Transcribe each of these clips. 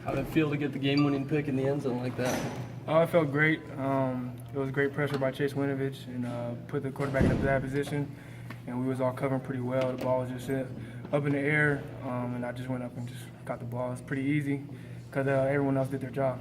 How did it feel to get the game-winning pick in the end zone like that? It felt great. It was great pressure by Chase Winovich and put the quarterback in a bad position, and we was all covering pretty well. The ball was just up in the air, and I just went up and just got the ball. It was pretty easy because everyone else did their job.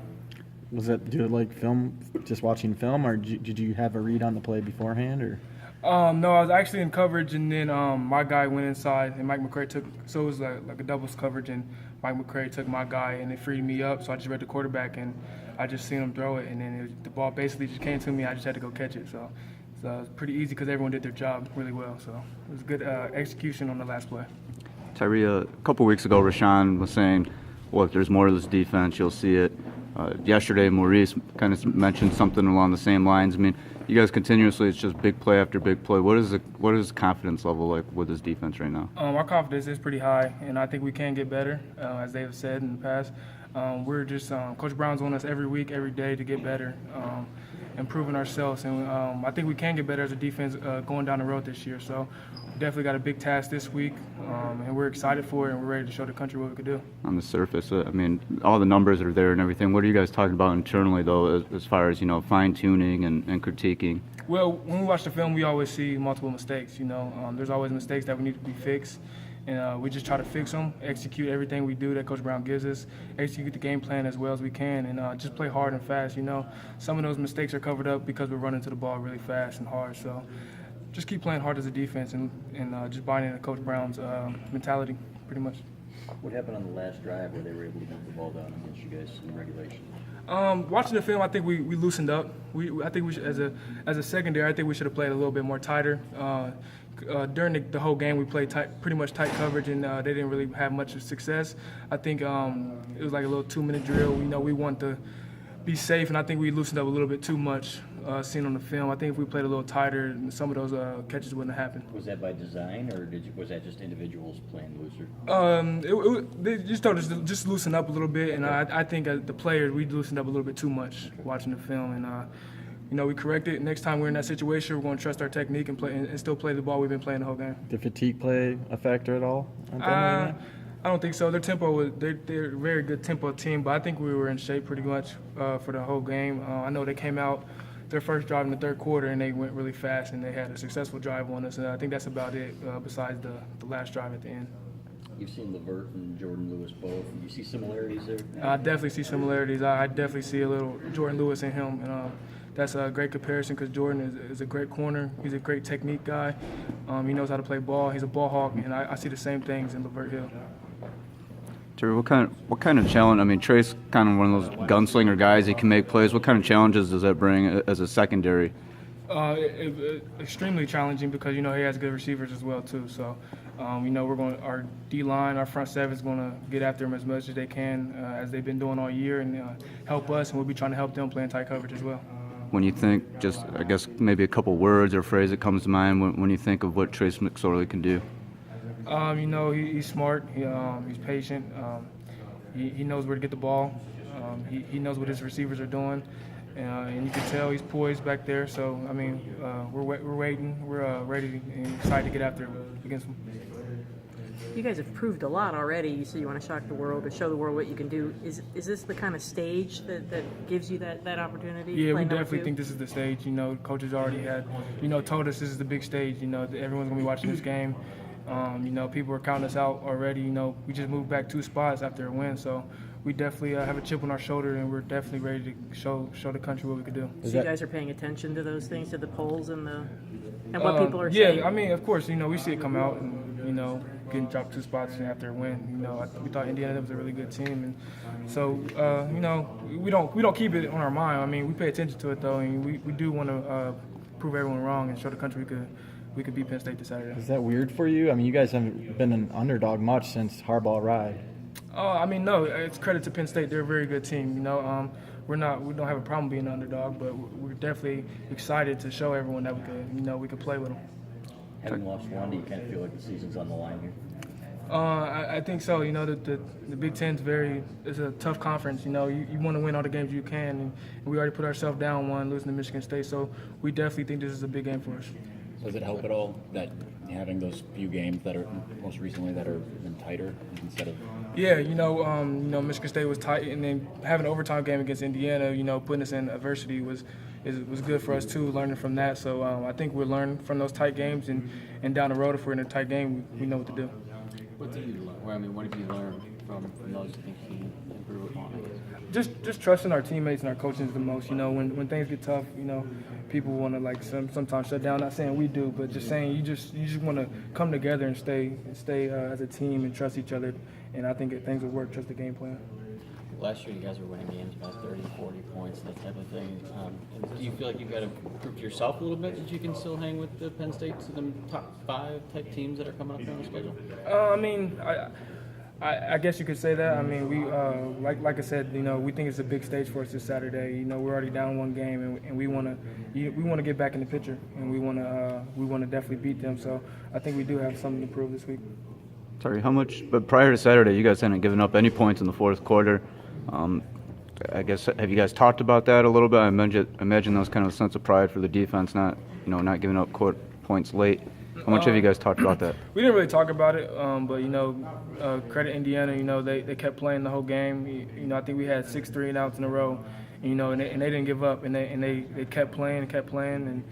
Was that due to like film, just watching film, or did you have a read on the play beforehand, or? No, I was actually in coverage, and then my guy went inside, and Mike McCray took. So it was like a doubles coverage, and Mike McCray took my guy, and it freed me up. So I just read the quarterback, and I just seen him throw it, and then the ball basically just came to me. I just had to go catch it. So it was pretty easy because everyone did their job really well. So it was good execution on the last play. Tyree, a couple weeks ago, Rashawn was saying, well, if there's more to this defense, you'll see it. Yesterday, Maurice kind of mentioned something along the same lines. I mean, you guys continuously, it's just big play after big play. What is the confidence level like with this defense right now? Our confidence is pretty high, and I think we can get better, as they have said in the past. We're just Coach Brown's on us every week, every day to get better, improving ourselves, and I think we can get better as a defense going down the road this year. So definitely got a big task this week, and we're excited for it, and we're ready to show the country what we could do. On the surface, I mean, all the numbers are there and everything. What are you guys talking about internally, though, as far as, fine-tuning and critiquing? Well, when we watch the film, we always see multiple mistakes, There's always mistakes that we need to be fixed, and we just try to fix them, execute everything we do that Coach Brown gives us, execute the game plan as well as we can, and just play hard and fast, Some of those mistakes are covered up because we're running to the ball really fast and hard, so just keep playing hard as a defense and just buying into Coach Brown's mentality, pretty much. What happened on the last drive where they were able to get the ball down against you guys in regulation? Watching the film, I think we loosened up. I think we should, as a secondary, I think we should have played a little bit more tighter. During the whole game, we played pretty much tight coverage, and they didn't really have much success. I think it was like a little 2-minute drill. We want to be safe, and I think we loosened up a little bit too much. Seen on the film, I think if we played a little tighter, some of those catches wouldn't have happened. Was that by design, or was that just individuals playing looser? They just told us to just loosen up a little bit, and I think as the players, we loosened up a little bit too much watching the film, and we corrected. Next time we're in that situation, we're going to trust our technique and play and still play the ball we've been playing the whole game. Did fatigue play a factor at all? I don't think so. Their tempo they're a very good tempo team, but I think we were in shape pretty much for the whole game. I know they came out their first drive in the third quarter, and they went really fast, and they had a successful drive on us, and I think that's about it besides the last drive at the end. You've seen Levert and Jordan Lewis both. Do you see similarities there? I definitely see similarities. I definitely see a little Jordan Lewis in him, and that's a great comparison because Jordan is a great corner. He's a great technique guy. He knows how to play ball. He's a ball hawk, and I see the same things in Levert Hill. Terry, what kind of challenge? I mean, Trey's kind of one of those gunslinger guys. He can make plays. What kind of challenges does that bring as a secondary? Extremely challenging because he has good receivers as well too. So, our D line, our front seven is going to get after him as much as they can, as they've been doing all year, and help us. And we'll be trying to help them play in tight coverage as well. When you think, just I guess maybe a couple words or phrase that comes to mind when you think of what Trace McSorley can do. He's smart. He's patient. He knows where to get the ball. He knows what his receivers are doing, and you can tell he's poised back there. So we're waiting. We're ready and excited to get after him against him. You guys have proved a lot already. You say you want to shock the world or show the world what you can do. Is this the kind of stage that gives you that opportunity? Yeah, we definitely think this is the stage. Coaches already had, told us this is the big stage. Everyone's gonna be watching this game. People are counting us out already. We just moved back 2 spots after a win, so we definitely have a chip on our shoulder, and we're definitely ready to show the country what we could do. So you guys are paying attention to those things, to the polls and what people are saying? Yeah, of course, we see it come out, and getting dropped 2 spots after a win. We thought Indiana was a really good team, and so we don't keep it on our mind. We pay attention to it though, and we do want to prove everyone wrong and show the country we could beat Penn State this Saturday. Is that weird for you? You guys haven't been an underdog much since Harbaugh arrived. No, it's credit to Penn State. They're a very good team. We don't have a problem being an underdog, but we're definitely excited to show everyone that we could play with them. Having lost one, do you kind of feel like the season's on the line here? I think so. The Big Ten's it's a tough conference. You want to win all the games you can, and we already put ourselves down one, losing to Michigan State. So we definitely think this is a big game for us. Does it help at all that having those few games that are most recently that are been tighter instead of? Yeah, Michigan State was tight, and then having an overtime game against Indiana, putting us in adversity was good for us too, learning from that. So I think we'll learn from those tight games, and down the road, if we're in a tight game, we know what to do. What did you learn? Well, I mean, what have you learned from those you think you can improve upon? I guess? Just trusting our teammates and our coaches the most. When things get tough, people want to sometimes shut down. Not saying we do, but just saying you just want to come together and stay as a team and trust each other. And I think things will work. Trust the game plan. Last year, you guys were winning games by 30, 40 points, that type of thing. Do you feel like you've got to prove to yourself a little bit that you can still hang with the Penn State to the top 5 type teams that are coming up on the schedule? I guess you could say that. I mean, we like I said, we think it's a big stage for us this Saturday. We're already down one game, and we want to get back in the picture, and we want to definitely beat them. So I think we do have something to prove this week. Sorry, how much? But prior to Saturday, you guys hadn't given up any points in the fourth quarter. I guess, have you guys talked about that a little bit? I imagine that was kind of a sense of pride for the defense, not giving up points late. How much have you guys talked about that? We didn't really talk about it, but credit Indiana. They kept playing the whole game. I think we had 6 3-and-outs in a row, and they didn't give up, and they kept playing, and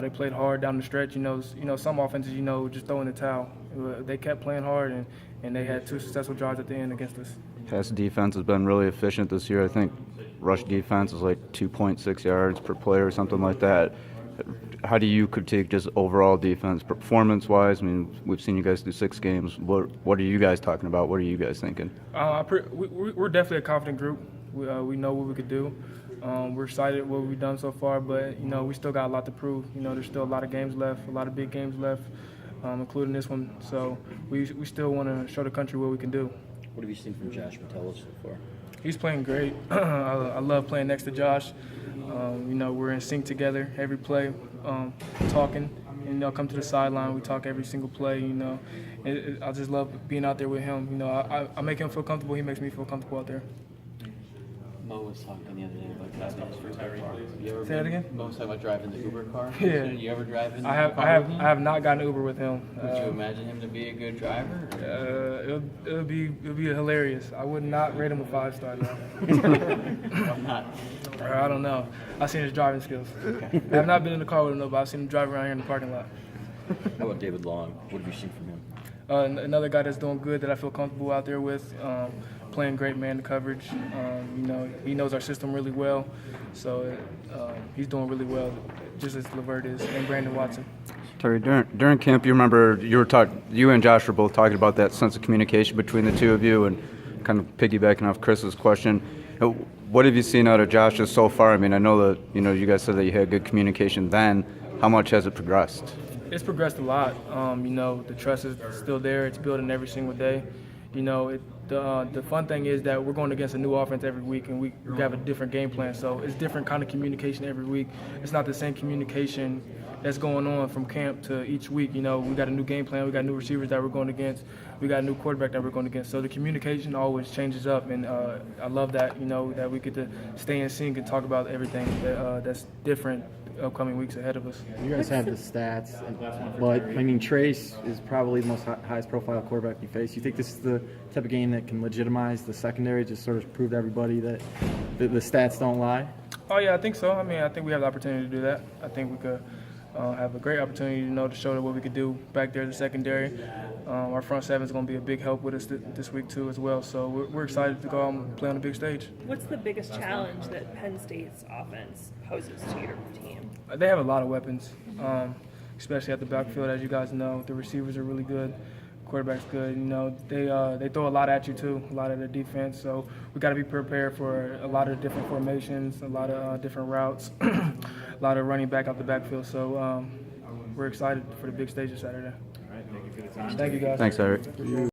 they played hard down the stretch. Some offenses, just throw in the towel. They kept playing hard, and they had 2 successful drives at the end against us. Pass defense has been really efficient this year. I think rush defense is like 2.6 yards per play or something like that. How do you critique just overall defense, performance-wise? I mean, we've seen you guys do 6 games. What are you guys talking about? What are you guys thinking? We're definitely a confident group. We know what we could do. We're excited what we've done so far, but we still got a lot to prove. There's still a lot of games left, a lot of big games left, including this one. So we still want to show the country what we can do. What have you seen from Josh Metella so far? He's playing great. I love playing next to Josh. We're in sync together every play, talking. And come to the sideline. We talk every single play. I just love being out there with him. I make him feel comfortable. He makes me feel comfortable out there. Mo was talking the other day about driving the Uber car. Say that again? Mo was talking about driving the Uber car. Yeah. You ever drive in the I have not gotten Uber with him. Would you imagine him to be a good driver? It'll be hilarious. I would not rate him a 5-star though. Why not? I don't know. I've seen his driving skills. I have not been in the car with him though, but I've seen him drive around here in the parking lot. How about David Long? What have you seen from him? Another guy that's doing good that I feel comfortable out there with. Playing great man coverage. He knows our system really well, so he's doing really well, just as LeVert is, and Brandon Watson. Terry, during camp, you remember you and Josh were both talking about that sense of communication between the two of you, and kind of piggybacking off Chris's question. What have you seen out of Josh just so far? I mean, I know that you guys said that you had good communication then. How much has it progressed? It's progressed a lot. The trust is still there. It's building every single day. The fun thing is that we're going against a new offense every week, and we have a different game plan. So it's different kind of communication every week. It's not the same communication that's going on from camp to each week. We got a new game plan. We got new receivers that we're going against. We got a new quarterback that we're going against. So the communication always changes up, and I love that. That we get to stay in sync and talk about everything that's different upcoming weeks ahead of us. You guys have the stats, but I mean, Trace is probably the most highest profile quarterback you face. You think this is the type of game that can legitimize the secondary, just sort of prove to everybody that the stats don't lie? Oh yeah, I think so. I think we have the opportunity to do that. I think we could have a great opportunity, to show what we could do back there in the secondary. Our front seven is going to be a big help with us this week too as well. So we're excited to go out and play on the big stage. What's the biggest challenge that Penn State's offense poses to your team? They have a lot of weapons, especially at the backfield. As you guys know, the receivers are really good. Quarterback's good. They throw a lot at you too, a lot of the defense. So we got to be prepared for a lot of different formations, a lot of different routes, a lot of running back out the backfield. So we're excited for the big stage this Saturday. All right, thank you for the time. Thank you guys. Thanks, Eric.